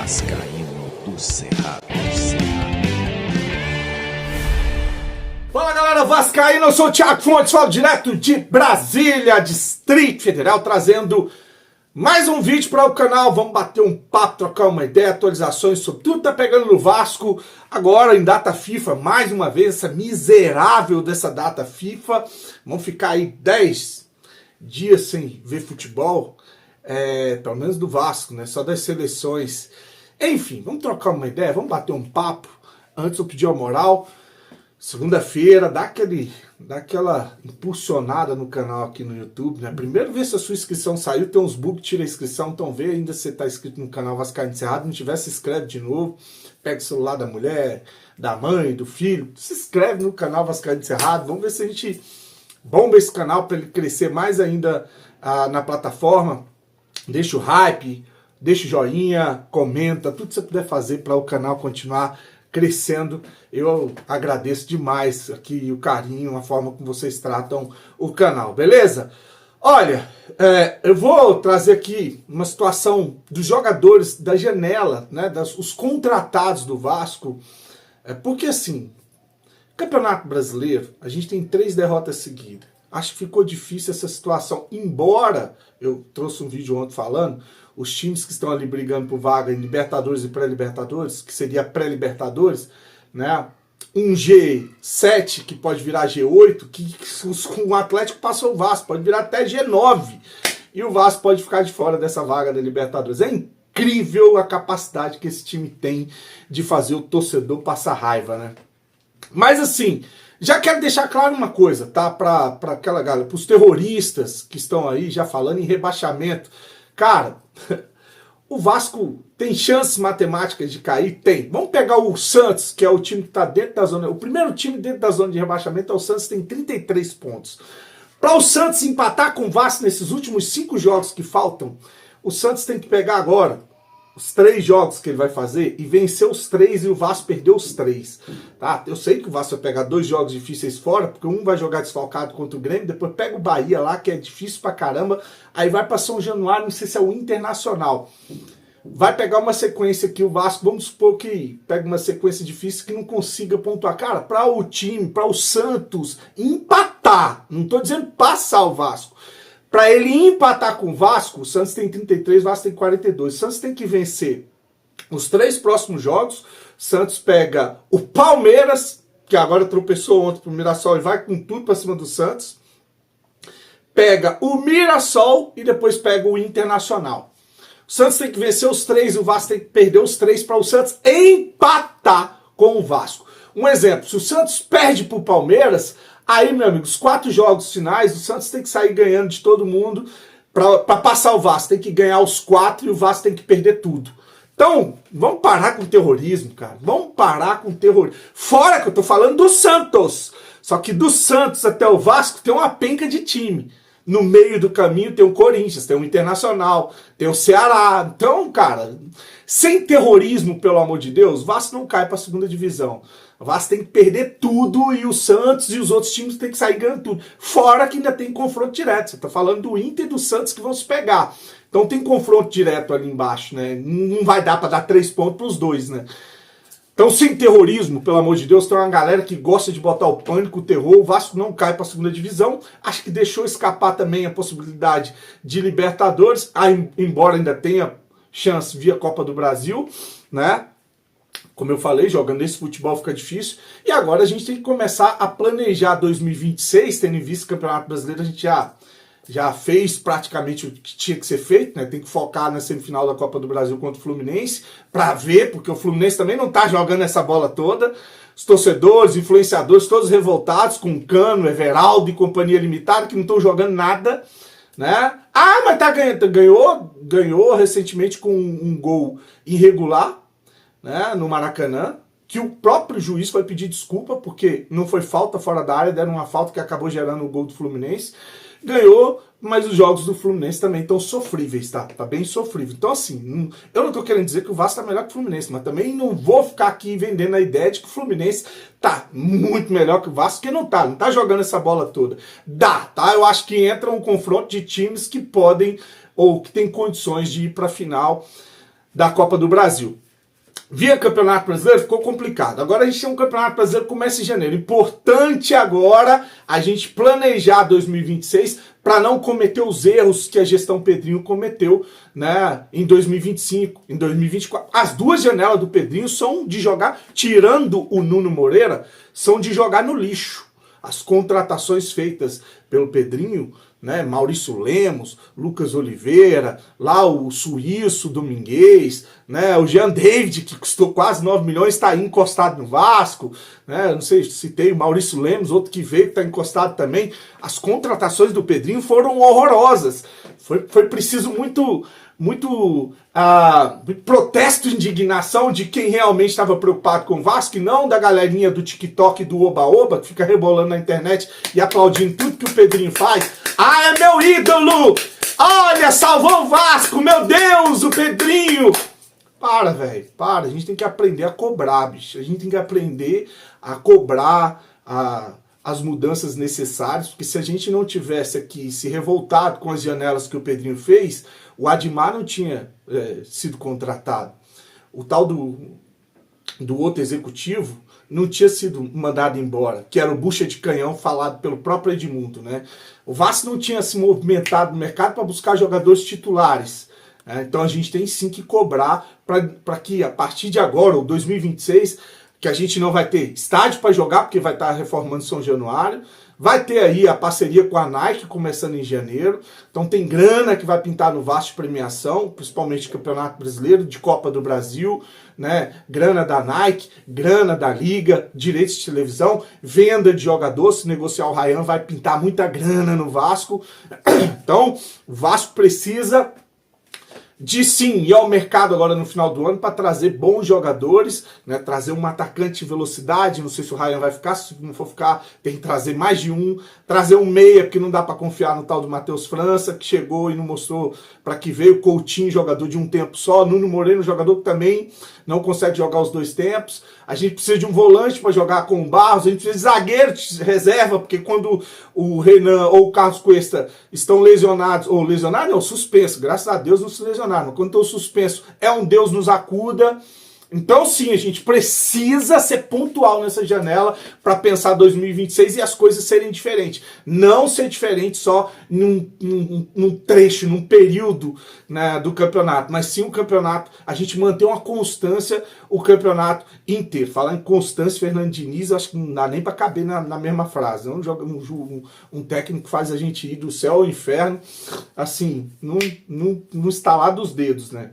Vascaíno do Cerrado. Fala galera vascaína, eu sou o Thiago Fontes, falo direto de Brasília, Distrito Federal, trazendo mais um vídeo para o canal. Vamos bater um papo, trocar uma ideia, atualizações sobre tudo que tá pegando no Vasco. Agora em data FIFA, mais uma vez, essa miserável dessa data FIFA. Vamos ficar aí 10 dias sem ver futebol, pelo menos do Vasco, né? Só das seleções. Enfim, vamos trocar uma ideia, vamos bater um papo. Antes eu pedi a moral. Segunda-feira, dá aquela impulsionada no canal aqui no YouTube, né? Primeiro vê se a sua inscrição saiu, tem uns bugs, tira a inscrição, então vê ainda se você está inscrito no canal Vascaíno do Cerrado, não tiver, se inscreve de novo, pega o celular da mulher, da mãe, do filho, se inscreve no canal Vascaíno do Cerrado, vamos ver se a gente bomba esse canal para ele crescer mais ainda na plataforma. Deixa o hype, deixa o joinha, comenta, tudo que você puder fazer para o canal continuar crescendo. Eu agradeço demais aqui o carinho, a forma como vocês tratam o canal, beleza? Olha, eu vou trazer aqui uma situação dos jogadores da janela, né, os contratados do Vasco, porque assim, Campeonato Brasileiro, a gente tem 3 derrotas seguidas. Acho que ficou difícil essa situação, embora eu trouxe um vídeo ontem falando, os times que estão ali brigando por vaga em Libertadores e Pré-Libertadores, que seria Pré-Libertadores, né? Um G7 que pode virar G8, que o Atlético passou o Vasco, pode virar até G9, e o Vasco pode ficar de fora dessa vaga da Libertadores. É incrível a capacidade que esse time tem de fazer o torcedor passar raiva, né? Mas assim, já quero deixar claro uma coisa, tá? Para aquela galera, para os terroristas que estão aí já falando em rebaixamento. Cara, o Vasco tem chances matemáticas de cair? Tem. Vamos pegar o Santos, que é o time que está dentro da zona. O primeiro time dentro da zona de rebaixamento é o Santos, tem 33 pontos. Para o Santos empatar com o Vasco nesses últimos 5 jogos que faltam, o Santos tem que pegar agora os 3 jogos que ele vai fazer e vencer os 3 e o Vasco perdeu os 3. Tá? Eu sei que o Vasco vai pegar 2 jogos difíceis fora, porque um vai jogar desfalcado contra o Grêmio, depois pega o Bahia lá, que é difícil pra caramba, aí vai pra São Januário, não sei se é o Internacional. Vai pegar uma sequência aqui, o Vasco, vamos supor que pega uma sequência difícil que não consiga pontuar. Cara, para o time, para o Santos empatar, não tô dizendo passar o Vasco, para ele empatar com o Vasco, o Santos tem 33, o Vasco tem 42. O Santos tem que vencer os 3 próximos jogos. O Santos pega o Palmeiras, que agora tropeçou ontem pro Mirassol e vai com tudo para cima do Santos. Pega o Mirassol e depois pega o Internacional. O Santos tem que vencer os 3 e o Vasco tem que perder os 3 para o Santos empatar com o Vasco. Um exemplo, se o Santos perde pro Palmeiras, aí, meu amigo, os 4 jogos finais, o Santos tem que sair ganhando de todo mundo para passar o Vasco. Tem que ganhar os 4 e o Vasco tem que perder tudo. Então, vamos parar com o terrorismo, cara. Vamos parar com o terrorismo. Fora que eu tô falando do Santos. Só que do Santos até o Vasco tem uma penca de time. No meio do caminho tem o Corinthians, tem o Internacional, tem o Ceará. Então, cara, sem terrorismo, pelo amor de Deus, o Vasco não cai para a 2ª divisão. O Vasco tem que perder tudo e o Santos e os outros times tem que sair ganhando tudo. Fora que ainda tem confronto direto. Você tá falando do Inter e do Santos que vão se pegar. Então tem confronto direto ali embaixo, né? Não vai dar para dar 3 pontos para os 2, né? Então, sem terrorismo, pelo amor de Deus, tem uma galera que gosta de botar o pânico, o terror. O Vasco não cai para a 2ª divisão. Acho que deixou escapar também a possibilidade de Libertadores, embora ainda tenha chance via Copa do Brasil, né? Como eu falei, jogando esse futebol fica difícil. E agora a gente tem que começar a planejar 2026, tendo em vista o Campeonato Brasileiro, a gente já fez praticamente o que tinha que ser feito, né? Tem que focar na semifinal da Copa do Brasil contra o Fluminense, para ver, porque o Fluminense também não tá jogando essa bola toda. Os torcedores, influenciadores, todos revoltados com Cano, Everaldo e companhia limitada, que não estão jogando nada, né? Ah, mas tá ganhando, ganhou recentemente com um gol irregular, né, no Maracanã, que o próprio juiz foi pedir desculpa, porque não foi falta fora da área, deram uma falta que acabou gerando o gol do Fluminense. Ganhou, mas os jogos do Fluminense também estão sofríveis, tá? Tá bem sofrível. Então, assim, eu não tô querendo dizer que o Vasco tá melhor que o Fluminense, mas também não vou ficar aqui vendendo a ideia de que o Fluminense tá muito melhor que o Vasco, porque não tá jogando essa bola toda. Dá, tá? Eu acho que entra um confronto de times que podem, ou que tem condições de ir pra final da Copa do Brasil. Via Campeonato Brasileiro ficou complicado. Agora a gente tem um Campeonato Brasileiro que começa em janeiro. Importante agora a gente planejar 2026 para não cometer os erros que a gestão Pedrinho cometeu, né, em 2025, em 2024. As duas janelas do Pedrinho são de jogar, tirando o Nuno Moreira, são de jogar no lixo. As contratações feitas pelo Pedrinho, né, Maurício Lemos, Lucas Oliveira, lá o suíço Domingues, né, o Jean David, que custou quase 9 milhões, está aí encostado no Vasco, né, não sei se tem o Maurício Lemos, outro que veio, que está encostado também. As contratações do Pedrinho foram horrorosas. Foi preciso muito protesto e indignação de quem realmente estava preocupado com o Vasco, e não da galerinha do TikTok do Oba-Oba, que fica rebolando na internet e aplaudindo tudo que o Pedrinho faz. Ah, é meu ídolo! Olha, salvou o Vasco, meu Deus, o Pedrinho! Para, velho, para. A gente tem que aprender a cobrar, bicho. A gente tem que aprender a cobrar as mudanças necessárias, porque se a gente não tivesse aqui se revoltado com as janelas que o Pedrinho fez, o Admar não tinha sido contratado. O tal do outro executivo não tinha sido mandado embora, que era o bucha de canhão falado pelo próprio Edmundo, né? O Vasco não tinha se movimentado no mercado para buscar jogadores titulares. Então a gente tem sim que cobrar para que a partir de agora, ou 2026, que a gente não vai ter estádio para jogar, porque vai estar reformando São Januário, vai ter aí a parceria com a Nike começando em janeiro, então tem grana que vai pintar no Vasco de premiação, principalmente Campeonato Brasileiro, de Copa do Brasil, né? Grana da Nike, grana da Liga, direitos de televisão, venda de jogador, se negociar o Ryan vai pintar muita grana no Vasco. Então o Vasco precisa de sim ir ao mercado agora no final do ano para trazer bons jogadores, né, trazer um atacante de velocidade, não sei se o Ryan vai ficar, se não for ficar tem que trazer mais de um, trazer um meia, porque não dá para confiar no tal do Matheus França, que chegou e não mostrou para que veio. Coutinho, jogador de um tempo só, Nuno Moreno, jogador que também não consegue jogar os dois tempos. A gente precisa de um volante para jogar com o Barros, a gente precisa de zagueiro de reserva, porque quando o Renan ou o Carlos Cuesta estão lesionados, ou lesionados não, suspenso, graças a Deus não se lesionaram, quando estão suspenso, é um Deus nos acuda. Então sim, a gente precisa ser pontual nessa janela para pensar 2026 e as coisas serem diferentes. Não ser diferente só num trecho, num período, né, do campeonato, mas sim o campeonato, a gente manter uma constância o campeonato inteiro. Falar em constância, Fernando Diniz, acho que não dá nem para caber na mesma frase. Um técnico que faz a gente ir do céu ao inferno, assim, não estalar dos dedos, né?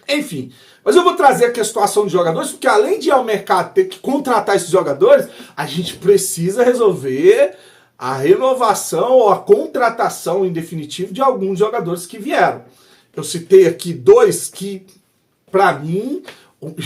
Enfim, mas eu vou trazer aqui a situação dos jogadores, porque além de ir ao mercado ter que contratar esses jogadores, a gente precisa resolver a renovação ou a contratação em definitivo de alguns jogadores que vieram. Eu citei aqui dois que, para mim,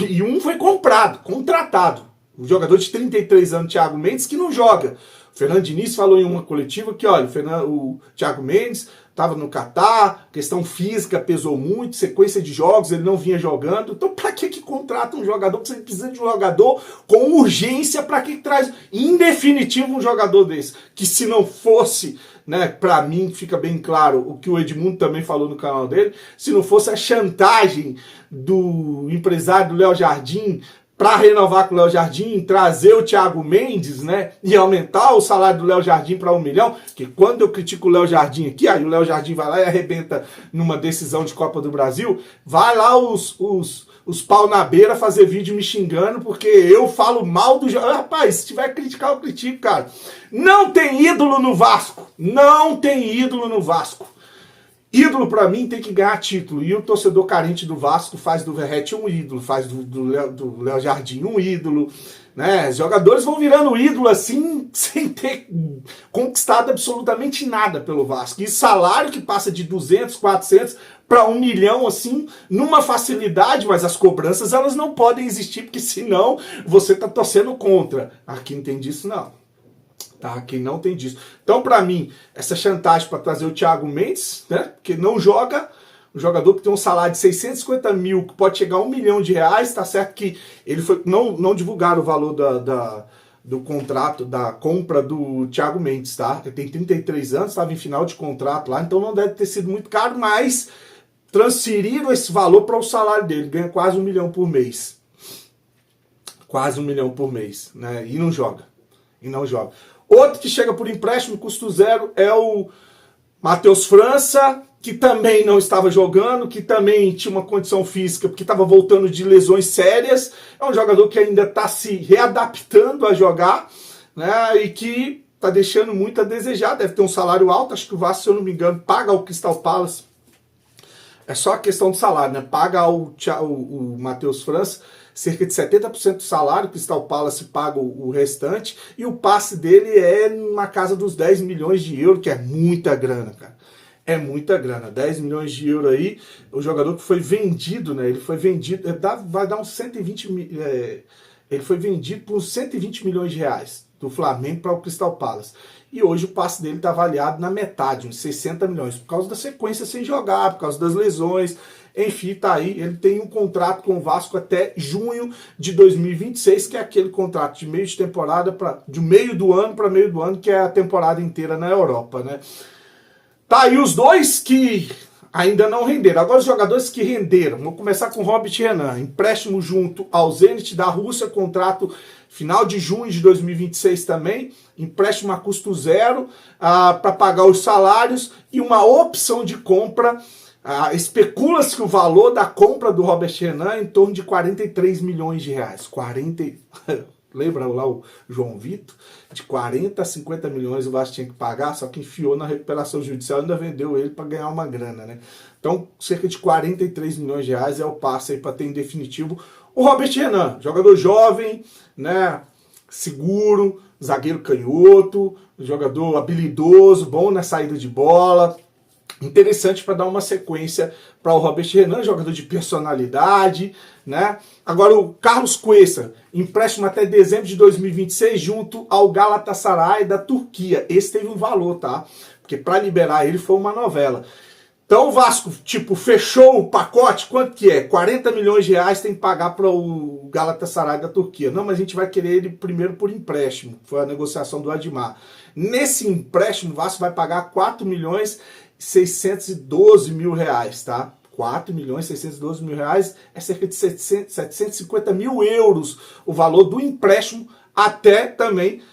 e um foi contratado. Um jogador de 33 anos, Thiago Mendes, que não joga. O Fernando Diniz falou em uma coletiva que, olha, o Thiago Mendes estava no Catar, questão física pesou muito, sequência de jogos, ele não vinha jogando. Então, para que contrata um jogador? Você precisa de um jogador com urgência, para que traz, em definitivo, um jogador desse? Que se não fosse, né, para mim, fica bem claro, o que o Edmundo também falou no canal dele, se não fosse a chantagem do empresário do Léo Jardim, para renovar com o Léo Jardim, trazer o Thiago Mendes, né, e aumentar o salário do Léo Jardim para 1 milhão, que quando eu critico o Léo Jardim aqui, aí o Léo Jardim vai lá e arrebenta numa decisão de Copa do Brasil, vai lá os pau na beira fazer vídeo me xingando, porque eu falo mal do jogador. Rapaz, se tiver que criticar, eu critico, cara. Não tem ídolo no Vasco, não tem ídolo no Vasco. Ídolo, pra mim, tem que ganhar título. E o torcedor carente do Vasco faz do Verratti um ídolo, faz do Léo Jardim um ídolo, né? Os jogadores vão virando ídolo assim, sem ter conquistado absolutamente nada pelo Vasco. E salário que passa de 200, 400 para 1 milhão, assim, numa facilidade, mas as cobranças, elas não podem existir, porque senão você tá torcendo contra. Aqui não tem disso, não. Tá? Quem não tem disso. Então, para mim, essa chantagem para trazer o Thiago Mendes, né? Porque não joga, um jogador que tem um salário de 650 mil, que pode chegar a 1 milhão de reais, tá certo que ele foi, não divulgaram o valor do contrato, da compra do Thiago Mendes, tá? Ele tem 33 anos, estava em final de contrato lá, então não deve ter sido muito caro, mas transferiram esse valor para o salário dele, ganha quase 1 milhão por mês. Quase 1 milhão por mês, né? E não joga. Outro que chega por empréstimo, custo zero, é o Matheus França, que também não estava jogando, que também tinha uma condição física, porque estava voltando de lesões sérias. É um jogador que ainda está se readaptando a jogar, né? E que está deixando muito a desejar. Deve ter um salário alto, acho que o Vasco, se eu não me engano, paga ao Crystal Palace. É só a questão do salário, né? Paga o Matheus França cerca de 70% do salário, o Crystal Palace paga o restante, e o passe dele é na casa dos 10 milhões de euros, que é muita grana, cara. É muita grana, 10 milhões de euros aí, o jogador que foi vendido, né? Ele foi vendido, vai dar uns 120 mil, ele foi vendido por uns 120 milhões de reais do Flamengo para o Crystal Palace. E hoje o passe dele está avaliado na metade, uns 60 milhões, por causa da sequência sem jogar, por causa das lesões. Enfim, tá aí, ele tem um contrato com o Vasco até junho de 2026, que é aquele contrato de meio de temporada, de meio do ano para meio do ano, que é a temporada inteira na Europa, né? Tá aí os dois que ainda não renderam. Agora os jogadores que renderam. Vou começar com o Robert Renan. Empréstimo junto ao Zenit da Rússia, contrato final de junho de 2026 também. Empréstimo a custo zero para pagar os salários e uma opção de compra. Especula-se que o valor da compra do Robert Renan é em torno de 43 milhões de reais. Lembra lá o João Vitor? De 40 a 50 milhões o Vasco tinha que pagar, só que enfiou na recuperação judicial e ainda vendeu ele para ganhar uma grana, né? Então, cerca de 43 milhões de reais é o passe aí para ter em definitivo o Robert Renan, jogador jovem, né? Seguro, zagueiro canhoto, jogador habilidoso, bom na saída de bola. Interessante para dar uma sequência para o Robert Renan, jogador de personalidade, né? Agora o Carlos Cuesta, empréstimo até dezembro de 2026 junto ao Galatasaray da Turquia. Esse teve um valor, tá? Porque para liberar ele foi uma novela. Então o Vasco, tipo, fechou o pacote, quanto que é? 40 milhões de reais tem que pagar para o Galatasaray da Turquia. Não, mas a gente vai querer ele primeiro por empréstimo. Foi a negociação do Admar. Nesse empréstimo o Vasco vai pagar 4 milhões 612 mil reais, tá? 4 milhões 612 mil reais é cerca de 750 mil euros o valor do empréstimo até também,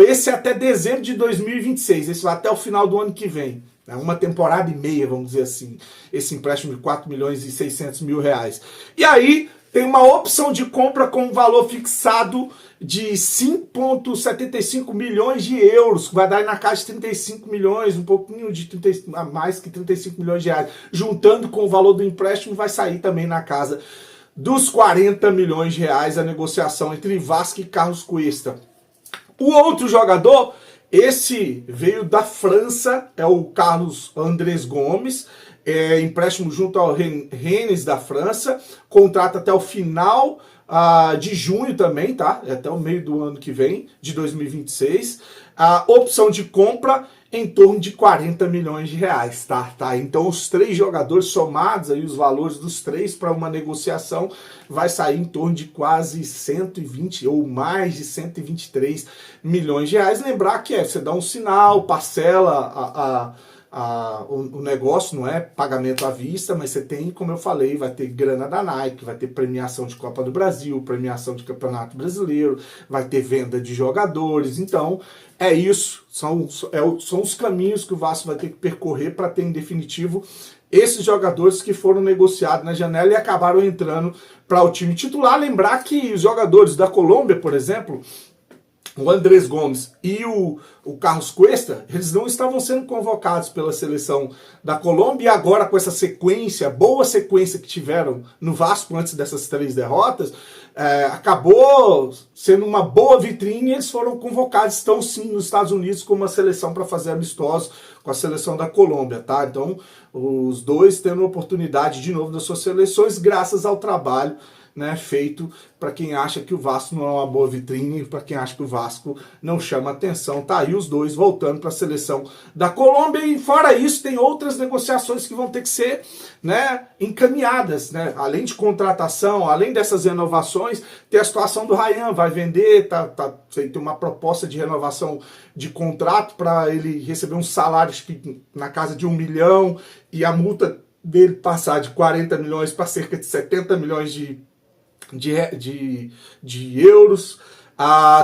esse é até dezembro de 2026, esse vai até o final do ano que vem, né? Uma temporada e meia, vamos dizer assim, esse empréstimo de 4 milhões e 600 mil reais. E aí tem uma opção de compra com um valor fixado de 5,75 milhões de euros, que vai dar na casa de 35 milhões, um pouquinho de 30, mais que 35 milhões de reais. Juntando com o valor do empréstimo, vai sair também na casa dos 40 milhões de reais a negociação entre Vasco e Carlos Cuesta. O outro jogador, esse veio da França, é o Carlos Andrés Gomes, empréstimo junto ao Rennes da França, contrato até o final de junho também, tá? Até o meio do ano que vem, de 2026. A opção de compra em torno de 40 milhões de reais, tá? Então os três jogadores somados, aí os valores dos três para uma negociação, vai sair em torno de quase 120 ou mais de 123 milhões de reais. Lembrar que você dá um sinal, parcela o negócio, não é pagamento à vista, mas você tem, como eu falei, vai ter grana da Nike, vai ter premiação de Copa do Brasil, premiação de Campeonato Brasileiro, vai ter venda de jogadores. Então é isso, são os caminhos que o Vasco vai ter que percorrer para ter em definitivo esses jogadores que foram negociados na janela e acabaram entrando para o time titular. Lembrar que os jogadores da Colômbia, por exemplo, o Andrés Gomes e o Carlos Cuesta, eles não estavam sendo convocados pela seleção da Colômbia, e agora com essa sequência, boa sequência que tiveram no Vasco antes dessas 3 derrotas, acabou sendo uma boa vitrine e eles foram convocados, estão sim nos Estados Unidos com uma seleção para fazer amistosos com a seleção da Colômbia, tá? Então os dois tendo a oportunidade de novo das suas seleções graças ao trabalho, né, feito para quem acha que o Vasco não é uma boa vitrine, para quem acha que o Vasco não chama atenção. Tá aí os dois voltando para a seleção da Colômbia, e fora isso tem outras negociações que vão ter que ser, né, encaminhadas, né? Além de contratação, além dessas renovações, tem a situação do Ryan, vai vender, tem uma proposta de renovação de contrato para ele receber um salário na casa de 1 milhão, e a multa dele passar de 40 milhões para cerca de 70 milhões de euros.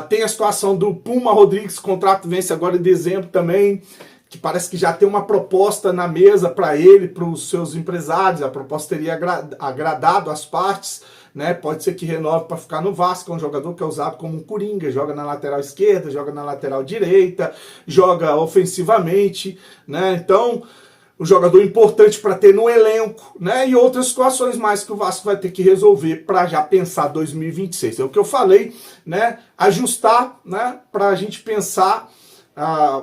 Tem a situação do Puma Rodrigues, contrato vence agora em dezembro também, que parece que já tem uma proposta na mesa para ele, para os seus empresários. A proposta teria agradado as partes, né? Pode ser que renove para ficar no Vasco. É um jogador que é usado como um coringa, joga na lateral esquerda, joga na lateral direita, joga ofensivamente, né? Então, um jogador importante para ter no elenco, né? E outras situações mais que o Vasco vai ter que resolver para já pensar 2026. É o que eu falei, né? Ajustar, né? Para a gente pensar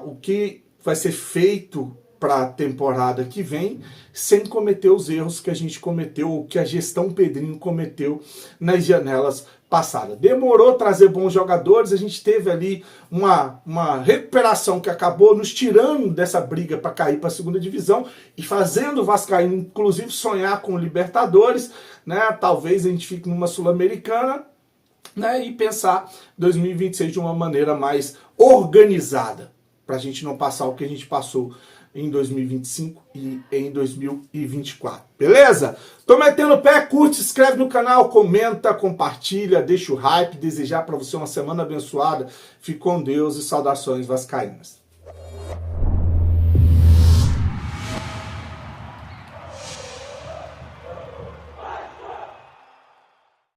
o que vai ser feito para a temporada que vem, sem cometer os erros que a gente cometeu, ou que a gestão Pedrinho cometeu nas janelas passadas. Demorou trazer bons jogadores, a gente teve ali uma recuperação que acabou nos tirando dessa briga para cair para a segunda divisão e fazendo o Vascaíno, inclusive, sonhar com o Libertadores, né? Talvez a gente fique numa Sul-Americana, né? E pensar 2026 de uma maneira mais organizada, para a gente não passar o que a gente passou em 2025 e em 2024. Beleza? Tô metendo o pé, curte, se inscreve no canal, comenta, compartilha, deixa o hype, desejar para você uma semana abençoada. Fique com Deus e saudações vascaínas.